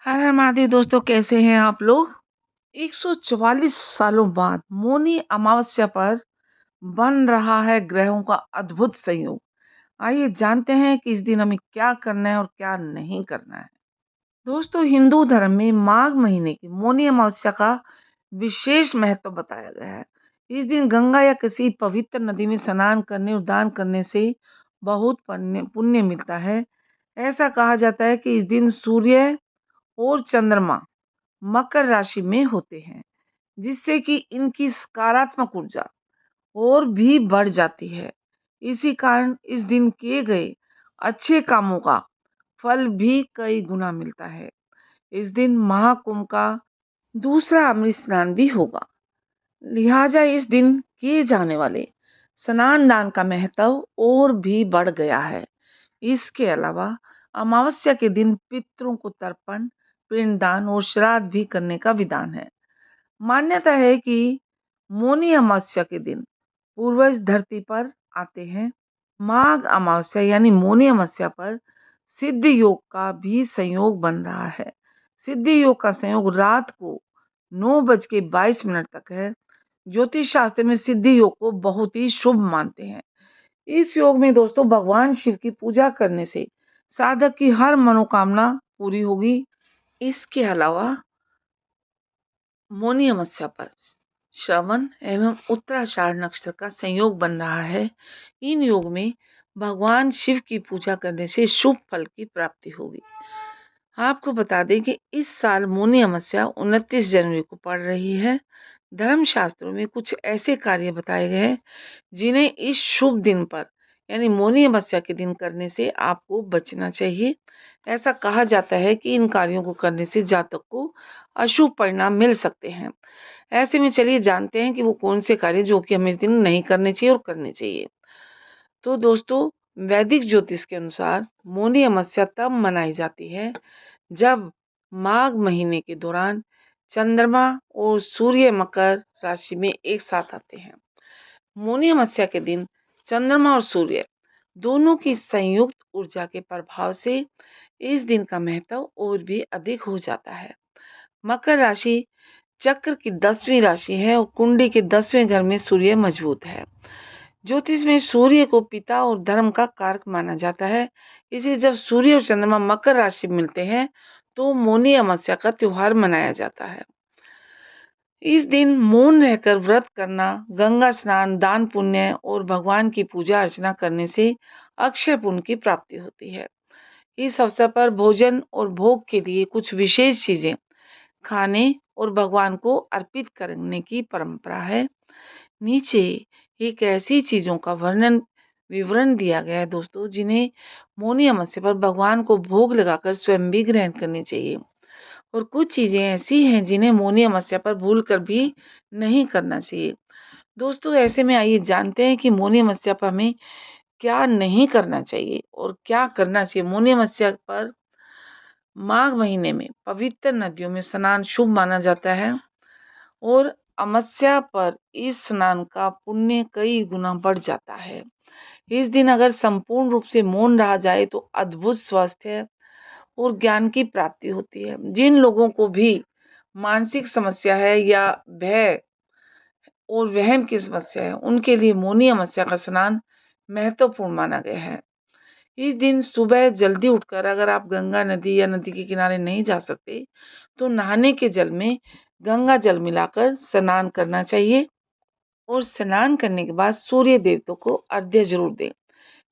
हर हर महादेव दोस्तों, कैसे हैं आप लोग। 144 सालों बाद मौनी अमावस्या पर बन रहा है ग्रहों का अद्भुत संयोग। आइए जानते हैं कि इस दिन हमें क्या करना है और क्या नहीं करना है। दोस्तों, हिंदू धर्म में माघ महीने की मौनी अमावस्या का विशेष महत्व बताया गया है। इस दिन गंगा या किसी पवित्र नदी में स्नान करने और दान करने से बहुत पुण्य पुण्य मिलता है। ऐसा कहा जाता है कि इस दिन सूर्य और चंद्रमा मकर राशि में होते हैं, जिससे कि इनकी सकारात्मक ऊर्जा और भी बढ़ जाती है। इसी कारण इस दिन किए गए अच्छे कामों का फल भी कई गुना मिलता है। इस दिन महाकुंभ का दूसरा अमृत स्नान भी होगा। लिहाजा इस दिन किए जाने वाले स्नान दान का महत्व और भी बढ़ गया है। इसके अलावा अमावस्या के दिन पितरों को तर्पण, पिंडदान और श्राद्ध भी करने का विधान है। मान्यता है कि मौनी अमावस्या के दिन पूर्वज धरती पर आते हैं। माघ अमावस्या यानी मौनी अमावस्या पर सिद्ध योग का भी संयोग बन रहा है। सिद्ध योग का संयोग रात को 9:22 तक है। ज्योतिष शास्त्र में सिद्ध योग को बहुत ही शुभ मानते हैं। इस योग में दोस्तों भगवान शिव की पूजा करने से साधक की हर मनोकामना पूरी होगी। इसके अलावा मौनी अमावस्या पर श्रवण एवं उत्तराषाढ़ नक्षत्र का संयोग बन रहा है। इन योग में भगवान शिव की पूजा करने से शुभ फल की प्राप्ति होगी। आपको बता दें कि इस साल मौनी अमावस्या 29 जनवरी को पड़ रही है। धर्मशास्त्रों में कुछ ऐसे कार्य बताए गए हैं जिन्हें इस शुभ दिन पर यानी मौनी अमावस्या के दिन करने से आपको बचना चाहिए। ऐसा कहा जाता है कि इन कार्यों को करने से जातक को अशुभ परिणाम मिल सकते हैं। ऐसे में चलिए जानते हैं कि वो कौन से कार्य जो कि हमें इस दिन नहीं करने चाहिए और करने चाहिए। तो दोस्तों, वैदिक ज्योतिष के अनुसार मौनी अमावस्या तब मनाई जाती है जब माघ महीने के दौरान चंद्रमा और सूर्य मकर राशि में एक साथ आते हैं। मौनी अमावस्या के दिन चंद्रमा और सूर्य दोनों की संयुक्त ऊर्जा के प्रभाव से इस दिन का महत्व और भी अधिक हो जाता है। मकर राशि चक्र की 10वीं राशि है और कुंडली के 10वें घर में सूर्य मजबूत है। ज्योतिष में सूर्य को पिता और धर्म का कारक माना जाता है। इसलिए जब सूर्य और चंद्रमा मकर राशि में मिलते हैं तो मौनी अमावस्या का त्योहार मनाया जाता है। इस दिन मौन रहकर व्रत करना, गंगा स्नान, दान पुण्य और भगवान की पूजा अर्चना करने से अक्षय पुण्य की प्राप्ति होती है। इस अवसर पर भोजन और भोग के लिए कुछ विशेष चीजें खाने और भगवान को अर्पित करने की परंपरा है। नीचे एक ऐसी चीजों का विवरण दिया गया है दोस्तों, जिन्हें मौनी अमावस्या पर भगवान को भोग लगाकर स्वयं भी ग्रहण करनी चाहिए। और कुछ चीजें ऐसी हैं जिन्हें मौनी अमावस्या पर भूल कर भी नहीं करना चाहिए। दोस्तों, ऐसे में आइए जानते हैं कि मौनी अमावस्या पर हमें क्या नहीं करना चाहिए और क्या करना चाहिए। मौनी अमावस्या पर माघ महीने में पवित्र नदियों में स्नान शुभ माना जाता है और अमावस्या पर इस स्नान का पुण्य कई गुना बढ़ जाता है। इस दिन अगर संपूर्ण रूप से मौन रहा जाए तो अद्भुत स्वास्थ्य और ज्ञान की प्राप्ति होती है। जिन लोगों को भी मानसिक समस्या है या भय और वहम की समस्या है, उनके लिए मौनी अमावस्या का स्नान महत्वपूर्ण माना गया है। इस दिन सुबह जल्दी उठकर अगर आप गंगा नदी या नदी के किनारे नहीं जा सकते तो नहाने के जल में गंगा जल मिलाकर स्नान करना चाहिए और स्नान करने के बाद सूर्य देवता को अर्घ्य जरूर दें।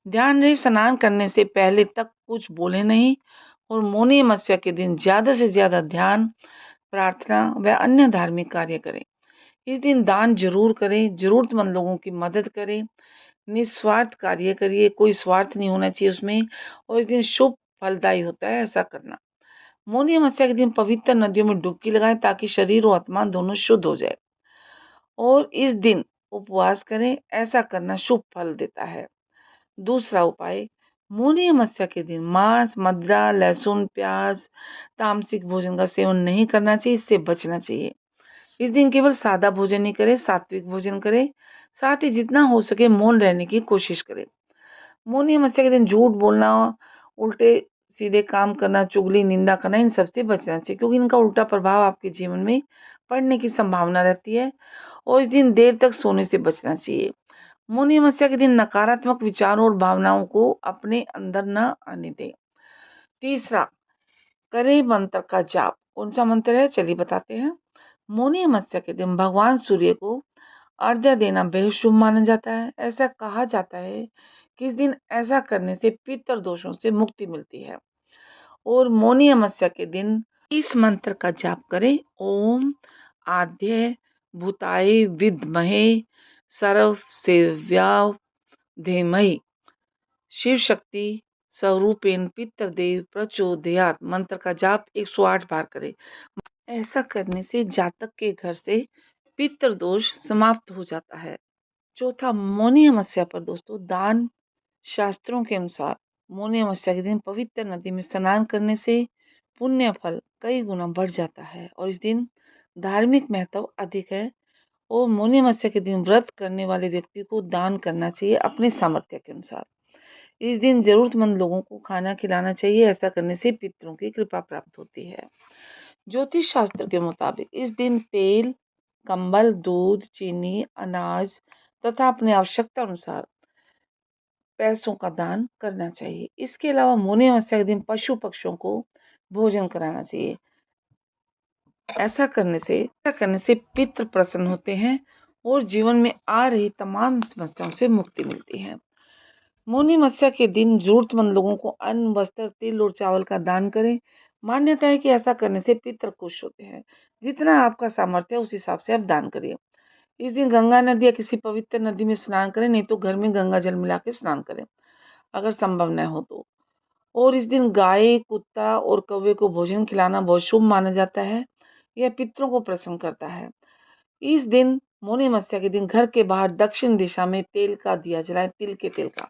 ध्यान रहे, स्नान करने से पहले तक कुछ बोले नहीं और मौनी अमावस्या के दिन ज़्यादा से ज़्यादा ध्यान, प्रार्थना व अन्य धार्मिक कार्य करें। इस दिन दान जरूर करें, ज़रूरतमंद लोगों की मदद करें, निस्वार्थ कार्य करिए, कोई स्वार्थ नहीं होना चाहिए उसमें। और इस दिन शुभ फलदायी होता है ऐसा करना। मौनी अमावस्या के दिन पवित्र नदियों में डुबकी लगाएं ताकि शरीर और आत्मा दोनों शुद्ध हो जाए। और इस दिन उपवास करें, ऐसा करना शुभ फल देता है। दूसरा उपाय, मौनी अमावस्या के दिन मांस, मदिरा, लहसुन, प्याज, तामसिक भोजन का सेवन नहीं करना चाहिए, इससे बचना चाहिए। इस दिन केवल सादा भोजन ही करें, सात्विक भोजन करें। साथ ही जितना हो सके मौन रहने की कोशिश करें। मौनी अमावस्या के दिन झूठ बोलना, उल्टे सीधे काम करना, चुगली, निंदा करना, इन सबसे बचना चाहिए क्योंकि इनका उल्टा प्रभाव आपके जीवन में पड़ने की संभावना रहती है। और इस दिन देर तक सोने से बचना चाहिए। मौनी अमावस्या के दिन नकारात्मक विचारों और भावनाओं को अपने अंदर न आने दें। तीसरा, करें मंत्र का जाप। कौन सा मंत्र है, चलिए बताते हैं। मौनी अमावस्या के दिन भगवान सूर्य को अर्घ्य देना बेहद शुभ माना जाता है। ऐसा कहा जाता है कि इस दिन ऐसा करने से पितृ दोषों से मुक्ति मिलती है। और मौनी अमावस्या के दिन इस मंत्र का जाप करें। ओम आद्य भूताय विद्महे सर्वसेव्याय धीमहि शिव शक्ति स्वरूपेण पितृदेव प्रचोदयात् मंत्र का जाप 108 बार करें। ऐसा करने से जातक के घर से पितृ दोष समाप्त हो जाता है। चौथा, मौनी अमावस्या पर दोस्तों दान। शास्त्रों के अनुसार मौनी अमावस्या के दिन पवित्र नदी में स्नान करने से पुण्य फल कई गुना बढ़ जाता है और इस दिन धार्मिक महत्व अधिक है। और मौनी अमावस्या के दिन व्रत करने वाले व्यक्ति को दान करना चाहिए अपने सामर्थ्य के अनुसार। इस दिन जरूरतमंद लोगों को खाना खिलाना चाहिए। ऐसा करने से पितरों की कृपा प्राप्त होती है। ज्योतिष शास्त्र के मुताबिक इस दिन तेल, कंबल, दूध, चीनी, अनाज तथा अपनी आवश्यकता अनुसार पैसों का दान करना चाहिए। इसके अलावा मौनी अमावस्या के दिन पशु पक्षियों को भोजन कराना चाहिए। ऐसा करने से पितृ प्रसन्न होते हैं और जीवन में आ रही तमाम समस्याओं से मुक्ति मिलती है। मौनी अमावस्या के दिन जरूरतमंद लोगों को अन्न, वस्त्र, तिल और चावल का दान करें। मान्यता है कि ऐसा करने से पितृ खुश होते हैं। जितना आपका सामर्थ्य है उस हिसाब से आप दान करिए। इस दिन गंगा नदी या किसी पवित्र नदी में स्नान करें, नहीं तो घर में गंगा जल मिला के स्नान करें अगर संभव न हो तो। और इस दिन गाय, कुत्ता और कौवे को भोजन खिलाना बहुत शुभ माना जाता है। यह पितरों को प्रसन्न करता है। इस दिन मौनी अमावस्या के दिन घर के बाहर दक्षिण दिशा में तेल का दिया जलाएं, तिल के तेल का।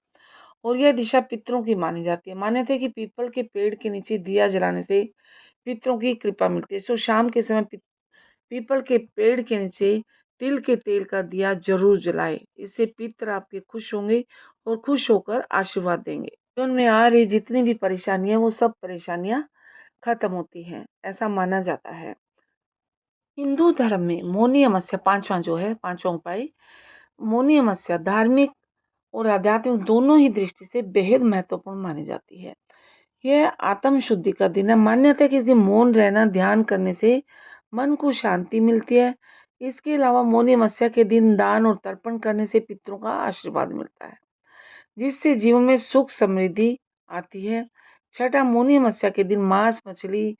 और यह दिशा पितरों की मानी जाती है। मान्यता है कि पीपल के पेड़ के नीचे दिया जलाने से पितरों की कृपा मिलती है। सो शाम के समय पीपल के पेड़ के नीचे तिल के तेल का दिया जरूर जलाएं। इससे पितर आपके खुश होंगे और खुश होकर आशीर्वाद देंगे। जीवन में आ रही जितनी भी परेशानियां वो सब परेशानियां खत्म होती हैं, ऐसा माना जाता है। हिंदू धर्म में मौनी अमावस्या पांचवा उपाय, मौनी अमावस्या धार्मिक और आध्यात्मिक दोनों ही दृष्टि से बेहद महत्वपूर्ण मानी जाती है। यह आत्म शुद्धि का दिन है। मान्यता है कि इस दिन मौन रहना, ध्यान करने से मन को शांति मिलती है। इसके अलावा मौनी अमावस्या के दिन दान और तर्पण करने से पितरों का आशीर्वाद मिलता है, जिससे जीवन में सुख समृद्धि आती है। छठा, मौनी अमावस्या के दिन मांस, मछली,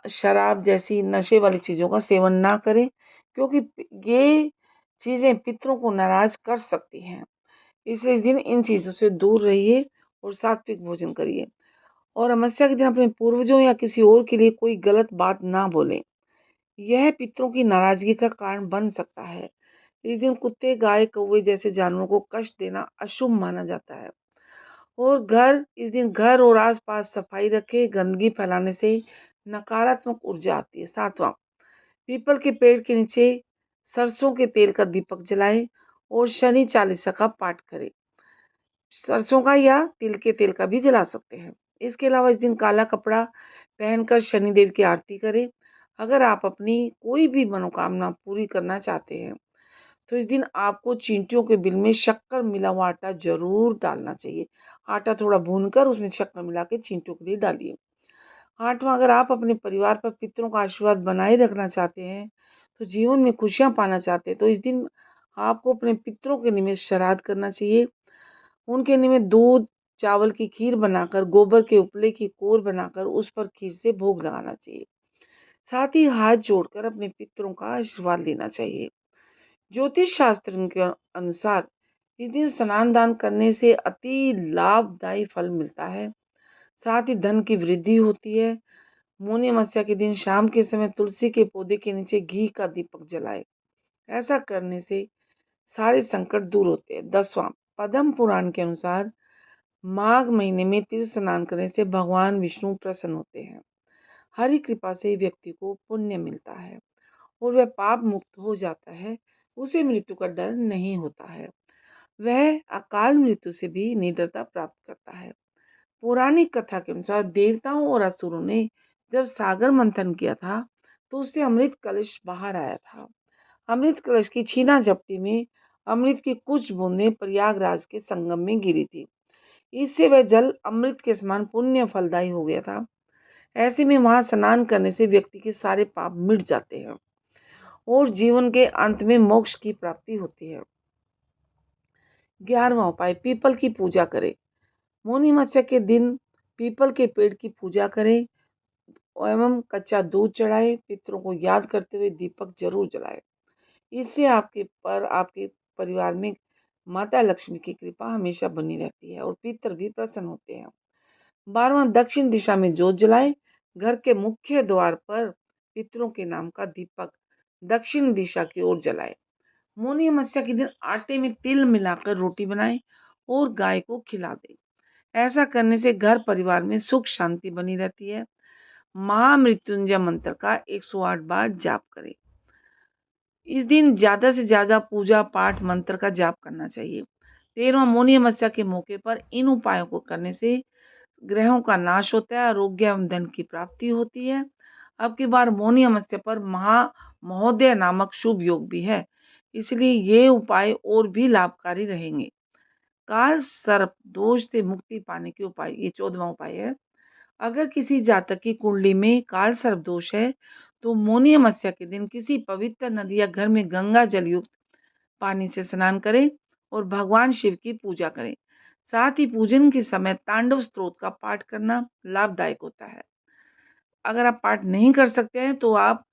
शराब जैसी नशे वाली चीज़ों का सेवन ना करें क्योंकि ये चीज़ें पितरों को नाराज कर सकती हैं। इसलिए इस दिन इन चीज़ों से दूर रहिए और सात्विक भोजन करिए। और अमावस्या के दिन अपने पूर्वजों या किसी और के लिए कोई गलत बात ना बोलें, यह पितरों की नाराजगी का कारण बन सकता है। इस दिन कुत्ते, गाय, कौवे जैसे जानवरों को कष्ट देना अशुभ माना जाता है। और इस दिन घर और आसपास सफाई रखें। गंदगी फैलाने से नकारात्मक ऊर्जा आती है। सातवां, पीपल के पेड़ के नीचे सरसों के तेल का दीपक जलाएं और शनि चालीसा का पाठ करें। सरसों का या तिल के तेल का भी जला सकते हैं। इसके अलावा इस दिन काला कपड़ा पहनकर शनिदेव की आरती करें। अगर आप अपनी कोई भी मनोकामना पूरी करना चाहते हैं तो इस दिन आपको चींटियों के बिल में शक्कर मिला हुआ आटा जरूर डालना चाहिए। आटा थोड़ा भूनकर उसमें शक्कर मिला के चींटियों के लिए डालिए। आठवां, अगर आप अपने परिवार पर पितरों का आशीर्वाद बनाए रखना चाहते हैं, तो जीवन में खुशियां पाना चाहते हैं, तो इस दिन आपको अपने पितरों के निमित्त श्राद्ध करना चाहिए। उनके निमित्त दूध, चावल की खीर बनाकर, गोबर के उपले की कोर बनाकर उस पर खीर से भोग लगाना चाहिए। साथ ही हाथ जोड़कर अपने पितरों का आशीर्वाद लेना चाहिए। ज्योतिष शास्त्र के अनुसार इस दिन स्नान दान करने से अति लाभदायी फल मिलता है। साथ ही धन की वृद्धि होती है। मौनी अमावस्या के दिन शाम के समय तुलसी के पौधे के नीचे घी का दीपक जलाए। ऐसा करने से सारे संकट दूर होते हैं। 10वां, पद्म पुराण के अनुसार माघ महीने में तीर्थ स्नान करने से भगवान विष्णु प्रसन्न होते हैं। हरि कृपा से व्यक्ति को पुण्य मिलता है और वह पाप मुक्त हो जाता है। उसे मृत्यु का डर नहीं होता है। वह अकाल मृत्यु से भी निडरता प्राप्त करता है। पौराणिक कथा के अनुसार देवताओं और असुरों ने जब सागर मंथन किया था तो उससे अमृत कलश बाहर आया था। अमृत कलश की छीना झपटी में अमृत की कुछ बूंदें प्रयागराज के संगम में गिरी थी। इससे वह जल अमृत के समान पुण्य फलदायी हो गया था। ऐसे में वहां स्नान करने से व्यक्ति के सारे पाप मिट जाते हैं और जीवन के अंत में मोक्ष की प्राप्ति होती है। 11वां उपाय, पीपल की पूजा करें। मौनी अमावस्या के दिन पीपल के पेड़ की पूजा करें एवं कच्चा दूध चढ़ाए। पितरों को याद करते हुए दीपक जरूर जलाए। इससे आपके परिवार में माता लक्ष्मी की कृपा हमेशा बनी रहती है और पितर भी प्रसन्न होते हैं। 12वां, दक्षिण दिशा में जोत जलाए। घर के मुख्य द्वार पर पितरों के नाम का दीपक दक्षिण दिशा की ओर जलाए। मौनी अमावस्या के दिन आटे में तिल मिलाकर रोटी बनाएं और गाय को खिला दें। ऐसा करने से घर परिवार में सुख शांति बनी रहती है। महामृत्युंजय मंत्र का 108 बार जाप करें। इस दिन ज्यादा से ज्यादा पूजा पाठ मंत्र का जाप करना चाहिए। 13वां, मौनी अमावस्या के मौके पर इन उपायों को करने से ग्रहों का नाश होता है, आरोग्य एवं धन की प्राप्ति होती है। अब की बार मौनी अमावस्या पर महोदय नामक शुभ योग भी है, इसलिए ये उपाय और भी लाभकारी रहेंगे। काल सर्प दोष से मुक्ति पाने के उपाय, ये 14वां उपाय है। अगर किसी जातक की कुंडली में काल सर्प दोष है तो मौनी अमावस्या के दिन किसी पवित्र नदी या घर में गंगा जल युक्त पानी से स्नान करें और भगवान शिव की पूजा करें। साथ ही पूजन के समय तांडव स्तोत्र का पाठ करना लाभदायक होता है। अगर आप पाठ नहीं कर सकते हैं तो आप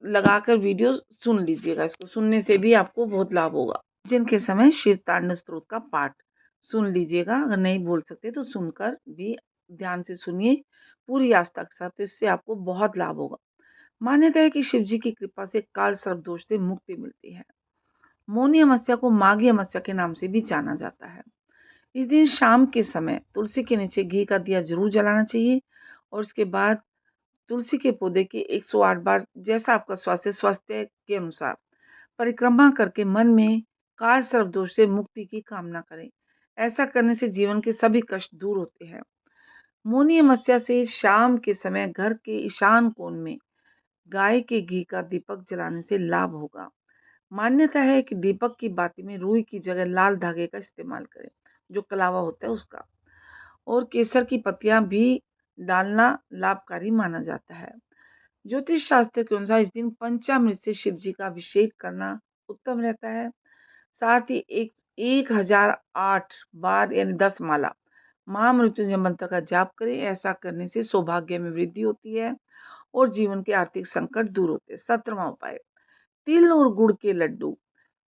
लगाकर वीडियो सुन लीजिएगा, इसको सुनने से भी आपको बहुत लाभ होगा। पूजन के समय शिव तांडव स्तोत्र का पाठ सुन लीजिएगा। अगर नहीं बोल सकते तो सुनकर भी ध्यान से सुनिए पूरी आस्था के साथ, तो इससे आपको बहुत लाभ होगा। मान्यता है कि शिव जी की कृपा से काल सर्प दोष से मुक्ति मिलती है। मौनी अमावस्या को माघी अमावस्या के नाम से भी जाना जाता है। इस दिन शाम के समय तुलसी के नीचे घी का दिया जरूर जलाना चाहिए और उसके बाद तुलसी के पौधे की 108 बार, जैसा आपका स्वास्थ्य के अनुसार, परिक्रमा करके मन में काल सर्प दोष से मुक्ति की कामना करें। ऐसा करने से जीवन के सभी कष्ट दूर होते हैं। मौनी अमावस्या से शाम के समय घर के ईशान कोण में गाय के घी का दीपक जलाने से लाभ होगा। मान्यता है कि दीपक की बाती में रुई की जगह लाल धागे का इस्तेमाल करें, जो कलावा होता है उसका, और केसर की पत्तियां भी डालना लाभकारी माना जाता है। ज्योतिष शास्त्र के अनुसार इस दिन पंचामृत से शिव जी का अभिषेक करना उत्तम रहता है। साथ ही 1008 बार यानी 10 माला महामृत्युंजय मंत्र का जाप करें। ऐसा करने से सौभाग्य में वृद्धि होती है और जीवन के आर्थिक संकट दूर होते हैं। 17वां उपाय, तिल और गुड़ के लड्डू।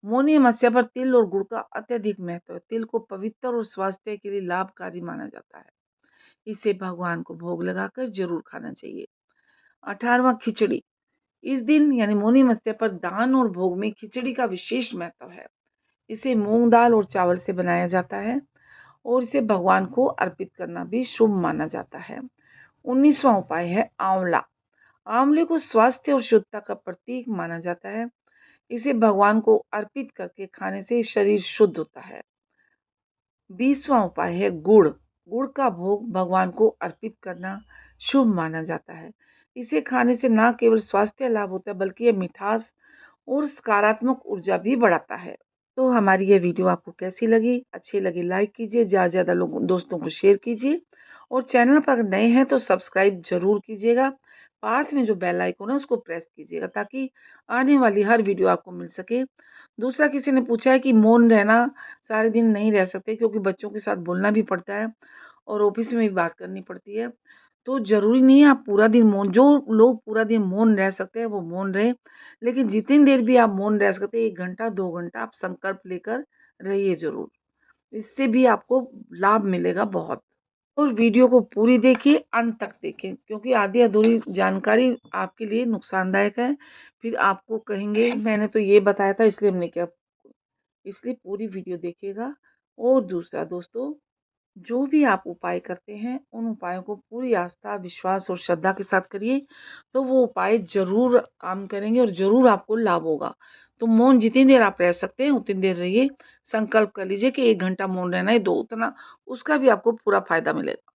मौनी अमावस्या पर तिल और गुड़ का अत्यधिक महत्व है। तिल को पवित्र और स्वास्थ्य के लिए लाभकारी माना जाता है। इसे भगवान को भोग लगाकर जरूर खाना चाहिए। 18वां, खिचड़ी। इस दिन यानी मौनी अमावस्या पर दान और भोग में खिचड़ी का विशेष महत्व है। इसे मूंग दाल और चावल से बनाया जाता है और इसे भगवान को अर्पित करना भी शुभ माना जाता है। 19वां उपाय है आंवला। आंवले को स्वास्थ्य और शुद्धता का प्रतीक माना जाता है। इसे भगवान को अर्पित करके खाने से शरीर शुद्ध होता है। 20वां उपाय है गुड़। गुड़ का भोग भगवान को अर्पित करना शुभ माना जाता है। इसे खाने से न केवल स्वास्थ्य लाभ होता है बल्कि यह मिठास और सकारात्मक ऊर्जा भी बढ़ाता है। तो हमारी ये वीडियो आपको कैसी लगी? अच्छी लगी लाइक कीजिए, ज़्यादा से ज़्यादा लोगों दोस्तों को शेयर कीजिए और चैनल पर नए हैं तो सब्सक्राइब जरूर कीजिएगा। पास में जो बेल आइकन है उसको प्रेस कीजिएगा ताकि आने वाली हर वीडियो आपको मिल सके। दूसरा, किसी ने पूछा है कि मौन रहना सारे दिन नहीं रह सकते क्योंकि बच्चों के साथ बोलना भी पड़ता है और ऑफिस में भी बात करनी पड़ती है, तो ज़रूरी नहीं है आप पूरा दिन मौन, जो लोग पूरा दिन मौन रह सकते हैं वो मौन रहे, लेकिन जितनी देर भी आप मौन रह सकते हैं 1 घंटा 2 घंटा आप संकल्प लेकर रहिए ज़रूर। इससे भी आपको लाभ मिलेगा बहुत। और वीडियो को पूरी देखिए, अंत तक देखें क्योंकि आधी अधूरी जानकारी आपके लिए नुकसानदायक है। फिर आपको कहेंगे मैंने तो ये बताया था इसलिए हमने क्या, इसलिए पूरी वीडियो देखिएगा। और दूसरा दोस्तों, जो भी आप उपाय करते हैं, उन उपायों को पूरी आस्था, विश्वास और श्रद्धा के साथ करिए, तो वो उपाय ज़रूर काम करेंगे और ज़रूर आपको लाभ होगा। तो मौन जितनी देर आप रह सकते हैं, उतनी देर रहिए। संकल्प कर लीजिए कि 1 घंटा मौन रहना है, 2 उतना उसका भी आपको पूरा फ़ायदा मिलेगा।